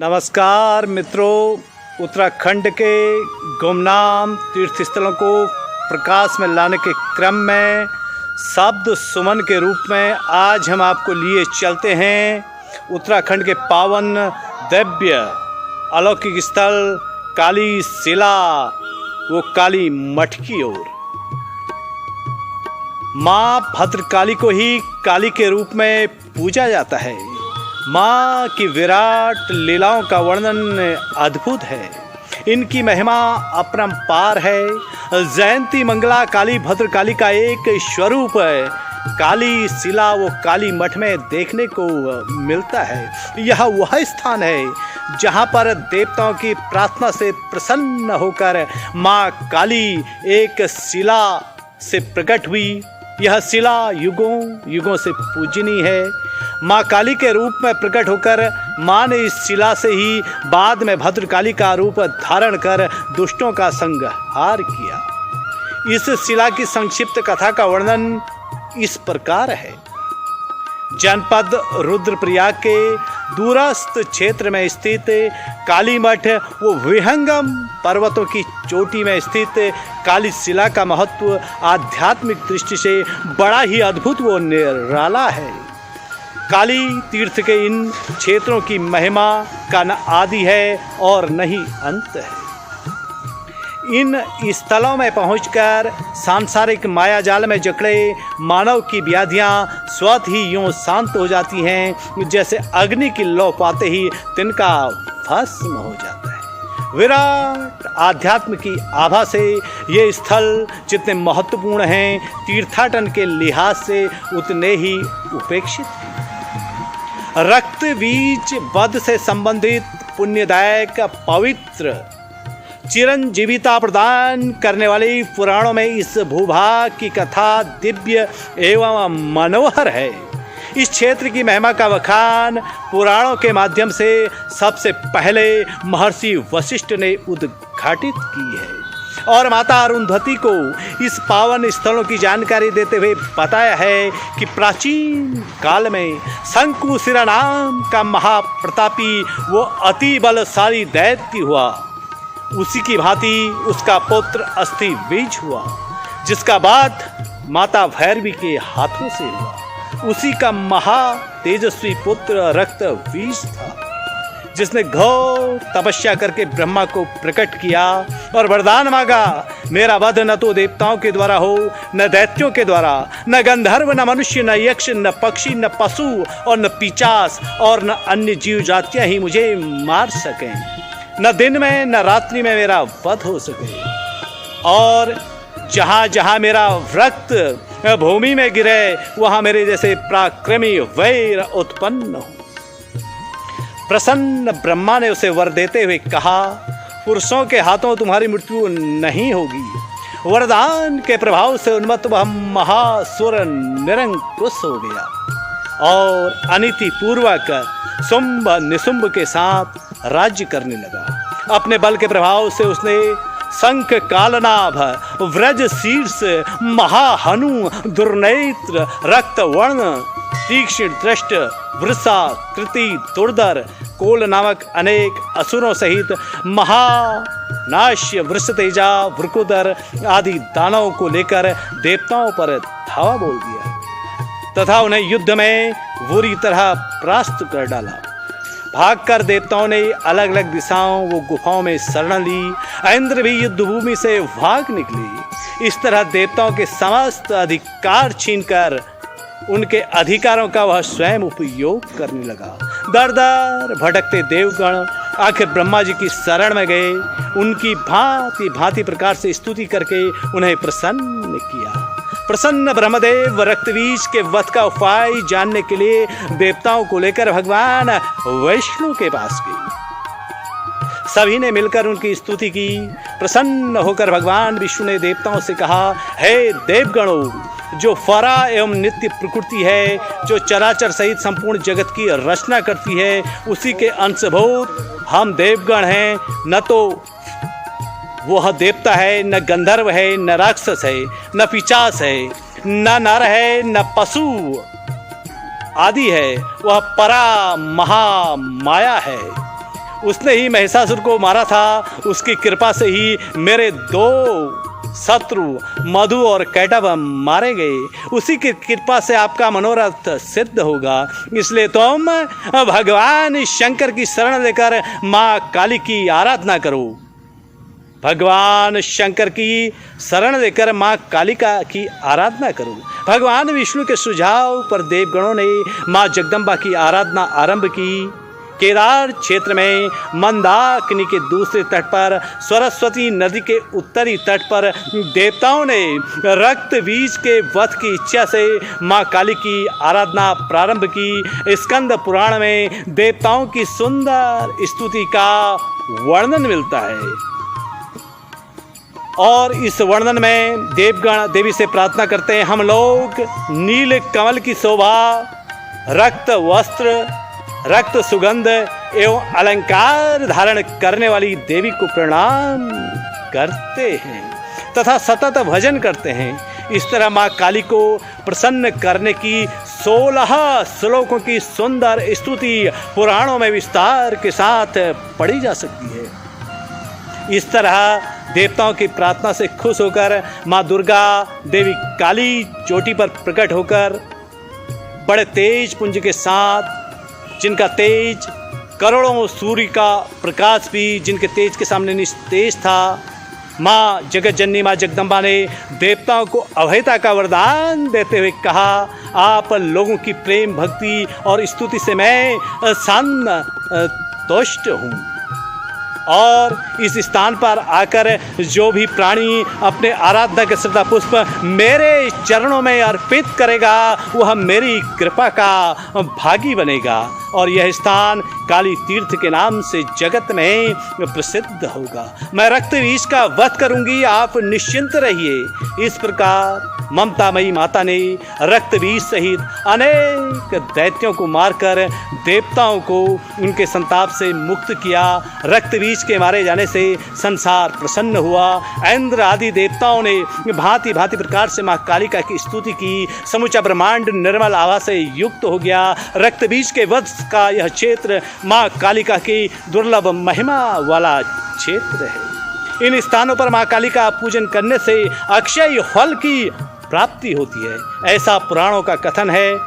नमस्कार मित्रों, उत्तराखंड के गुमनाम तीर्थ स्थलों को प्रकाश में लाने के क्रम में शब्द सुमन के रूप में आज हम आपको लिए चलते हैं उत्तराखंड के पावन दिव्य अलौकिक स्थल काली शिला वो काली मठ की ओर। माँ भद्रकाली को ही काली के रूप में पूजा जाता है। माँ की विराट लीलाओं का वर्णन अद्भुत है। इनकी महिमा अपरंपार है। जयंती मंगला काली भद्रकाली का एक स्वरूप है। काली शिला वो काली मठ में देखने को मिलता है। यह वह स्थान है जहाँ पर देवताओं की प्रार्थना से प्रसन्न होकर माँ काली एक शिला से प्रकट हुई। यह शिला युगों युगों से पूजनीय है। माँ काली के रूप में प्रकट होकर माँ ने इस शिला से ही बाद में भद्रकाली का रूप धारण कर दुष्टों का संहार किया। इस शिला की संक्षिप्त कथा का वर्णन इस प्रकार है। जनपद रुद्रप्रयाग के दूरस्थ क्षेत्र में स्थित काली मठ वो विहंगम पर्वतों की चोटी में स्थित काली शिला का महत्व आध्यात्मिक दृष्टि से बड़ा ही अद्भुत व निराला है। काली तीर्थ के इन क्षेत्रों की महिमा का न आदि है और न ही अंत है। इन स्थलों में पहुंचकर सांसारिक मायाजाल में जकड़े मानव की व्याधियां स्वतः ही यूं शांत हो जाती हैं जैसे अग्नि की लौ पाते ही तिनका भस्म हो जाता है। विराट आध्यात्म की आभा से ये स्थल जितने महत्वपूर्ण हैं, तीर्थाटन के लिहाज से उतने ही उपेक्षित हैं। रक्त बीज वध से संबंधित पुण्यदायक पवित्र चिरंजीविता प्रदान करने वाली पुराणों में इस भूभाग की कथा दिव्य एवं मनोहर है। इस क्षेत्र की महिमा का बखान पुराणों के माध्यम से सबसे पहले महर्षि वशिष्ठ ने उद्घाटित की है और माता अरुंधति को इस पावन स्थलों की जानकारी देते हुए बताया है कि प्राचीन काल में शंकुशिरा नाम का महाप्रतापी वो अति बलशाली दैत्य हुआ। उसी की भांति उसका पुत्र अस्थि बीज हुआ, जिसका बाद माता भैरवी के हाथों से हुआ। उसी का महा तेजस्वी पुत्र रक्त बीज था, जिसने घोर तपस्या करके ब्रह्मा को प्रकट किया और वरदान मांगा, मेरा वध न तो देवताओं के द्वारा हो, न दैत्यों के द्वारा, न गंधर्व, न मनुष्य, न यक्ष, न पक्षी, न पशु और न पिशाच और न अन्य जीव जातियां ही मुझे मार सकें। न दिन में न रात्रि में मेरा वध हो सके और जहाँ जहाँ मेरा रक्त भूमि में गिरे वहाँ मेरे जैसे पराक्रमी वैर उत्पन्न हो। प्रसन्न ब्रह्मा ने उसे वर देते हुए कहा, पुरुषों के हाथों तुम्हारी मृत्यु नहीं होगी। वरदान के प्रभाव से उन्मत्त वह महासुर निरंकुश हो गया और अनिति पूर्वक शुंभ निशुंभ के साथ राज्य करने लगा। अपने बल के प्रभाव से उसने शंख कालनाभ व्रज शीर्ष महाहनु दुर्नेत्र रक्त वर्ण तीक्ष्ण दृष्ट वृषा कृति दुर्धर कोल नामक अनेक असुरों सहित महानाश्य वृष तेजा वृकुदर आदि दानवों को लेकर देवताओं पर धावा बोल दिया तथा उन्हें युद्ध में बुरी तरह परास्त कर डाला। भागकर देवताओं ने अलग अलग दिशाओं वो गुफाओं में शरण ली। इंद्र भी युद्ध भूमि से भाग निकली। इस तरह देवताओं के समस्त अधिकार छीनकर उनके अधिकारों का वह स्वयं उपयोग करने लगा। दर दर भटकते देवगण आखिर ब्रह्मा जी की शरण में गए। उनकी भांति भांति प्रकार से स्तुति करके उन्हें प्रसन्न किया। प्रसन्न ब्रह्मदेव रक्तबीज के वध का उपाय जानने के लिए देवताओं को लेकर भगवान विष्णु के पास गए। सभी ने मिलकर उनकी स्तुति की। प्रसन्न होकर भगवान विष्णु ने देवताओं से कहा, हे देवगणों, जो फरा एवं नित्य प्रकृति है, जो चराचर सहित संपूर्ण जगत की रचना करती है, उसी के अंशभूत हम देवगण हैं। न तो वह देवता है, न गंधर्व है, न राक्षस है, न पिशाच है, न नर है, न पशु आदि है। वह परा महामाया है। उसने ही महिषासुर को मारा था। उसकी कृपा से ही मेरे 2 शत्रु मधु और कैटभ मारे गए। उसी की कृपा से आपका मनोरथ सिद्ध होगा। इसलिए तुम भगवान शंकर की शरण लेकर माँ काली की आराधना करो। भगवान शंकर की शरण लेकर माँ कालिका की आराधना करो। भगवान विष्णु के सुझाव पर देवगणों ने माँ जगदम्बा की आराधना आरंभ की। केदार क्षेत्र में मंदाकिनी के दूसरे तट पर सरस्वती नदी के उत्तरी तट पर देवताओं ने रक्त बीज के वध की इच्छा से माँ काली की आराधना प्रारंभ की। स्कंद पुराण में देवताओं की सुंदर स्तुति का वर्णन मिलता है और इस वर्णन में देवगण देवी से प्रार्थना करते हैं, हम लोग नील कमल की शोभा, रक्त वस्त्र, रक्त सुगंध एवं अलंकार धारण करने वाली देवी को प्रणाम करते हैं तथा सतत भजन करते हैं। इस तरह माँ काली को प्रसन्न करने की 16 श्लोकों की सुंदर स्तुति पुराणों में विस्तार के साथ पढ़ी जा सकती है। इस तरह देवताओं की प्रार्थना से खुश होकर माँ दुर्गा देवी काली चोटी पर प्रकट होकर बड़े तेज पुंज के साथ, जिनका तेज करोड़ों सूर्य का प्रकाश भी जिनके तेज के सामने निस्तेज था, माँ जगत जननी माँ जगदम्बा ने देवताओं को अभयता का वरदान देते हुए कहा, आप लोगों की प्रेम भक्ति और स्तुति से मैं संतुष्ट हूँ और इस स्थान पर आकर जो भी प्राणी अपने आराधना के श्रद्धा पुष्प मेरे चरणों में अर्पित करेगा वह मेरी कृपा का भागी बनेगा और यह स्थान काली तीर्थ के नाम से जगत में प्रसिद्ध होगा। मैं रक्त बीज का वध करूंगी, आप निश्चिंत रहिए। इस प्रकार ममतामयी माता ने रक्त बीज सहित अनेक दैत्यों को मारकर देवताओं को उनके संताप से मुक्त किया। रक्त बीज के मारे जाने से संसार प्रसन्न हुआ। इंद्र आदि देवताओं ने भांति भांति प्रकार से माँ कालिका की स्तुति की। समूचा ब्रह्मांड निर्मल आभा से युक्त हो गया। रक्त बीज के वध का यह क्षेत्र माँ कालिका की दुर्लभ महिमा वाला क्षेत्र है। इन स्थानों पर माँ कालिका पूजन करने से अक्षय फल की प्राप्ति होती है, ऐसा पुराणों का कथन है।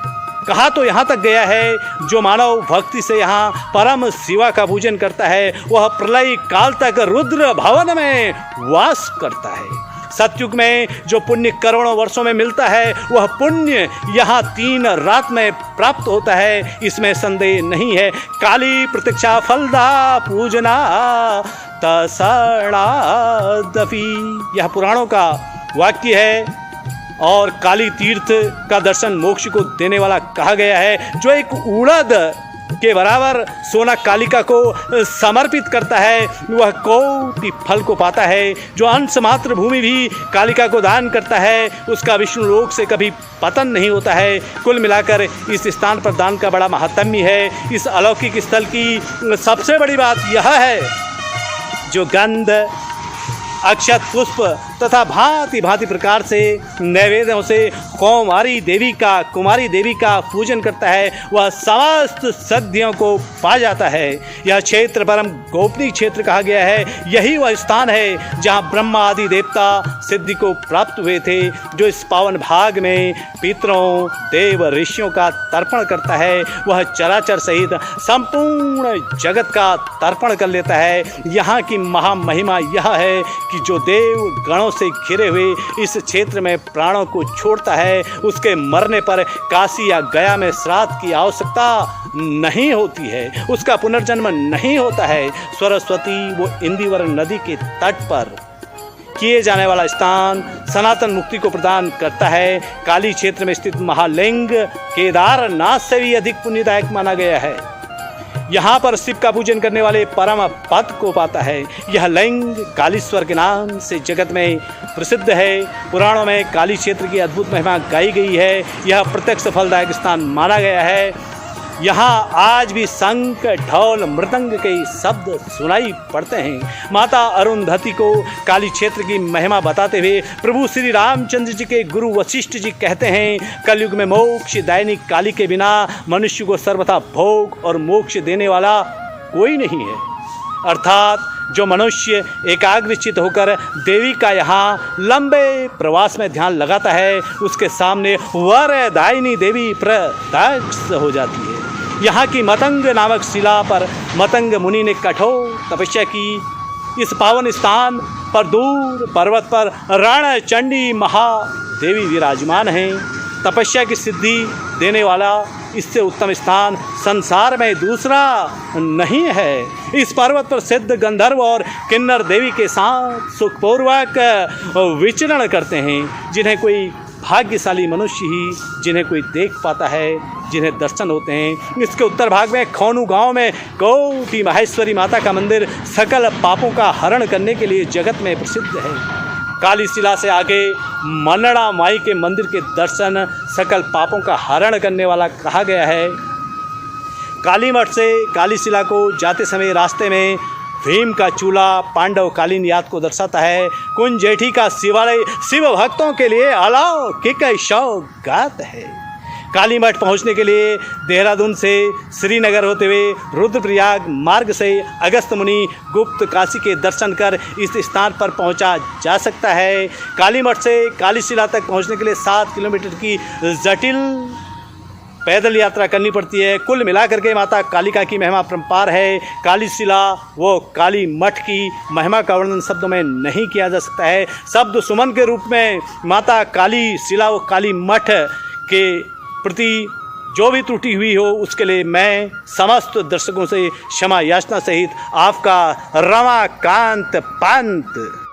कहा तो यहाँ तक गया है, जो मानव भक्ति से यहाँ परम शिवा का पूजन करता है वह प्रलय काल तक रुद्र भवन में वास करता है। सतयुग में जो पुण्य करोड़ों वर्षों में मिलता है वह पुण्य यहाँ 3 रात में प्राप्त होता है, इसमें संदेह नहीं है। काली प्रतीक्षा फलदा पूजना तसणादपि, यह पुराणों का वाक्य है और काली तीर्थ का दर्शन मोक्ष को देने वाला कहा गया है। जो एक उड़द के बराबर सोना कालिका को समर्पित करता है वह कोटि फल को पाता है। जो अंश मात्र भूमि भी कालिका को दान करता है उसका विष्णु लोक से कभी पतन नहीं होता है। कुल मिलाकर इस स्थान पर दान का बड़ा महात्म्य है। इस अलौकिक स्थल की सबसे बड़ी बात यह है, जो गंध, अक्षत पुष्प तथा भांति भांति प्रकार से नैवेद्यों से कुमारी देवी का पूजन करता है वह समस्त सिद्धियों को पा जाता है। यह क्षेत्र परम गोपनीय क्षेत्र कहा गया है। यही वह स्थान है जहाँ ब्रह्मा आदि देवता सिद्धि को प्राप्त हुए थे। जो इस पावन भाग में पितरों देव ऋषियों का तर्पण करता है वह चराचर सहित संपूर्ण जगत का तर्पण कर लेता है। यहाँ की महामहिमा यह है कि जो देव गणों से घिरे हुए इस क्षेत्र में प्राणों को छोड़ता है उसके मरने पर काशी या गया में श्राद्ध की आवश्यकता नहीं होती है, उसका पुनर्जन्म नहीं होता है। सरस्वती वो इंदिवर नदी के तट पर किए जाने वाला स्थान सनातन मुक्ति को प्रदान करता है। काली क्षेत्र में स्थित महालिंग केदारनाथ से भी अधिक पुण्यदायक माना गया है। यहाँ पर शिव का पूजन करने वाले परम पद को पाता है। यह लिंग कालीश्वर के नाम से जगत में प्रसिद्ध है। पुराणों में काली क्षेत्र की अद्भुत महिमा गाई गई है। यह प्रत्यक्ष फलदायक स्थान माना गया है। यहाँ आज भी शंख ढोल मृदंग के शब्द सुनाई पड़ते हैं। माता अरुंधति को काली क्षेत्र की महिमा बताते हुए प्रभु श्री रामचंद्र जी के गुरु वशिष्ठ जी कहते हैं, कलयुग में मोक्ष दायिनी काली के बिना मनुष्य को सर्वथा भोग और मोक्ष देने वाला कोई नहीं है। अर्थात जो मनुष्य एकाग्रचित होकर देवी का यहाँ लंबे प्रवास में ध्यान लगाता है, उसके सामने वरदायिनी देवी प्रत्यक्ष हो जाती है। यहाँ की मतंग नामक शिला पर मतंग मुनि ने कठोर तपस्या की। इस पावन स्थान पर दूर पर्वत पर रण चंडी महादेवी विराजमान हैं। तपस्या की सिद्धि देने वाला इससे उत्तम स्थान संसार में दूसरा नहीं है। इस पर्वत पर सिद्ध गंधर्व और किन्नर देवी के साथ सुखपूर्वक विचरण करते हैं, जिन्हें कोई भाग्यशाली मनुष्य ही जिन्हें कोई देख पाता है, जिन्हें दर्शन होते हैं। इसके उत्तर भाग में खोनू गांव में कोटि माहेश्वरी माता का मंदिर सकल पापों का हरण करने के लिए जगत में प्रसिद्ध है। काली शिला से आगे मनड़ा माई के मंदिर के दर्शन सकल पापों का हरण करने वाला कहा गया है। काली मठ से काली शिला को जाते समय रास्ते में भीम का चूल्हा पांडव कालीन याद को दर्शाता है। कुंजेठी का शिवालय शिव भक्तों के लिए अलौकिक सौगात है। काली मठ पहुँचने के लिए देहरादून से श्रीनगर होते हुए रुद्रप्रयाग मार्ग से अगस्त मुनि गुप्त काशी के दर्शन कर इस स्थान पर पहुंचा जा सकता है। काली मठ से काली शिला तक पहुंचने के लिए 7 किलोमीटर की जटिल पैदल यात्रा करनी पड़ती है। कुल मिलाकर के माता कालिका की महिमा परम्पार है। काली शिला वो काली मठ की महिमा का वर्णन शब्दों में नहीं किया जा सकता है। शब्द सुमन के रूप में माता काली शिला व काली मठ के प्रति जो भी त्रुटि हुई हो उसके लिए मैं समस्त दर्शकों से क्षमा याचना सहित आपका रमाकांत पंत।